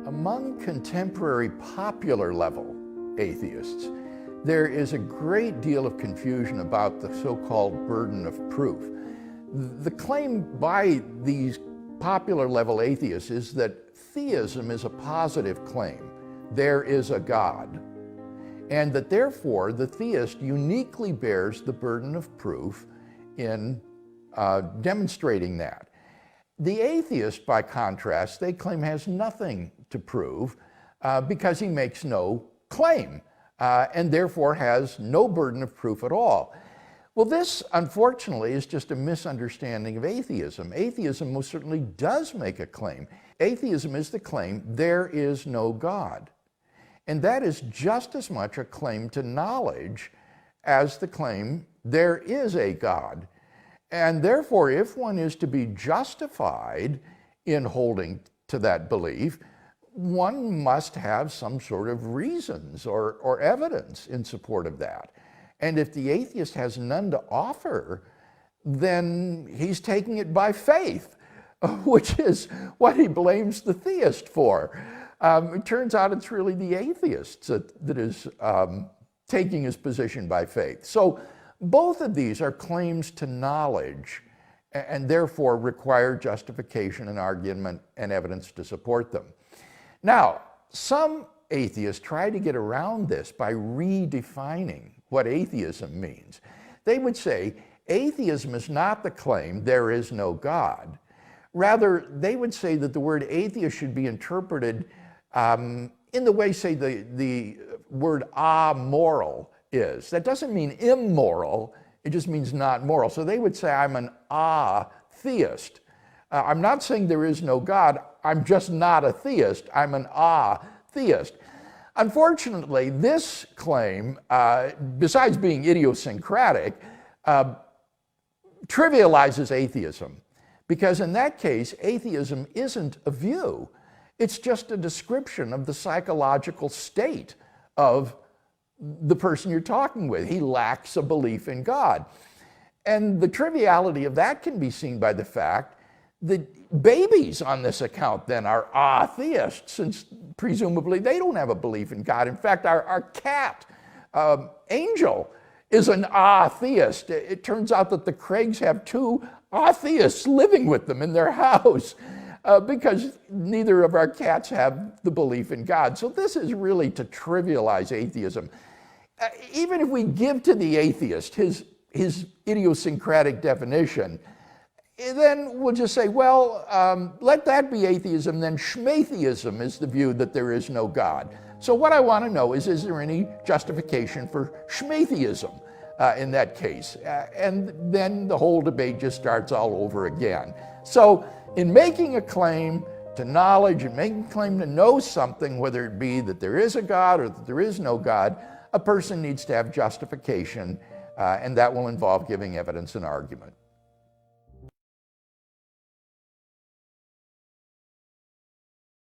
Among contemporary popular level atheists, there is a great deal of confusion about the so-called burden of proof. The claim by these popular level atheists is that theism is a positive claim. There is a God. And that therefore the theist uniquely bears the burden of proof in demonstrating that. The atheist, by contrast, they claim has nothing to prove because he makes no claim and therefore has no burden of proof at all. Well, this, unfortunately, is just a misunderstanding of atheism. Atheism most certainly does make a claim. Atheism is the claim, there is no God. And that is just as much a claim to knowledge as the claim, there is a God. And therefore, if one is to be justified in holding to that belief, one must have some sort of reasons or evidence in support of that. And if the atheist has none to offer, then he's taking it by faith, which is what he blames the theist for. It turns out it's really the atheist that is taking his position by faith. So both of these are claims to knowledge and therefore require justification and argument and evidence to support them. Now, some atheists try to get around this by redefining what atheism means. They would say atheism is not the claim there is no God. Rather, they would say that the word atheist should be interpreted in the way, say, the word amoral is. That doesn't mean immoral, it just means not moral. So they would say, I'm an atheist. I'm not saying there is no God, I'm just not a theist, I'm an atheist. Unfortunately, this claim, besides being idiosyncratic, trivializes atheism. Because in that case, atheism isn't a view. It's just a description of the psychological state of the person you're talking with. He lacks a belief in God. And the triviality of that can be seen by the fact that babies on this account then are atheists, since presumably they don't have a belief in God. In fact, our cat, Angel, is an atheist. It turns out that the Craigs have two atheists living with them in their house because neither of our cats have the belief in God. So this is really to trivialize atheism. Even if we give to the atheist his idiosyncratic definition, then we'll just say, well, let that be atheism, then schmatheism is the view that there is no God. So what I want to know is there any justification for schmatheism in that case? And then the whole debate just starts all over again. So in making a claim to knowledge and making a claim to know something, whether it be that there is a God or that there is no God, a person needs to have justification, and that will involve giving evidence and argument.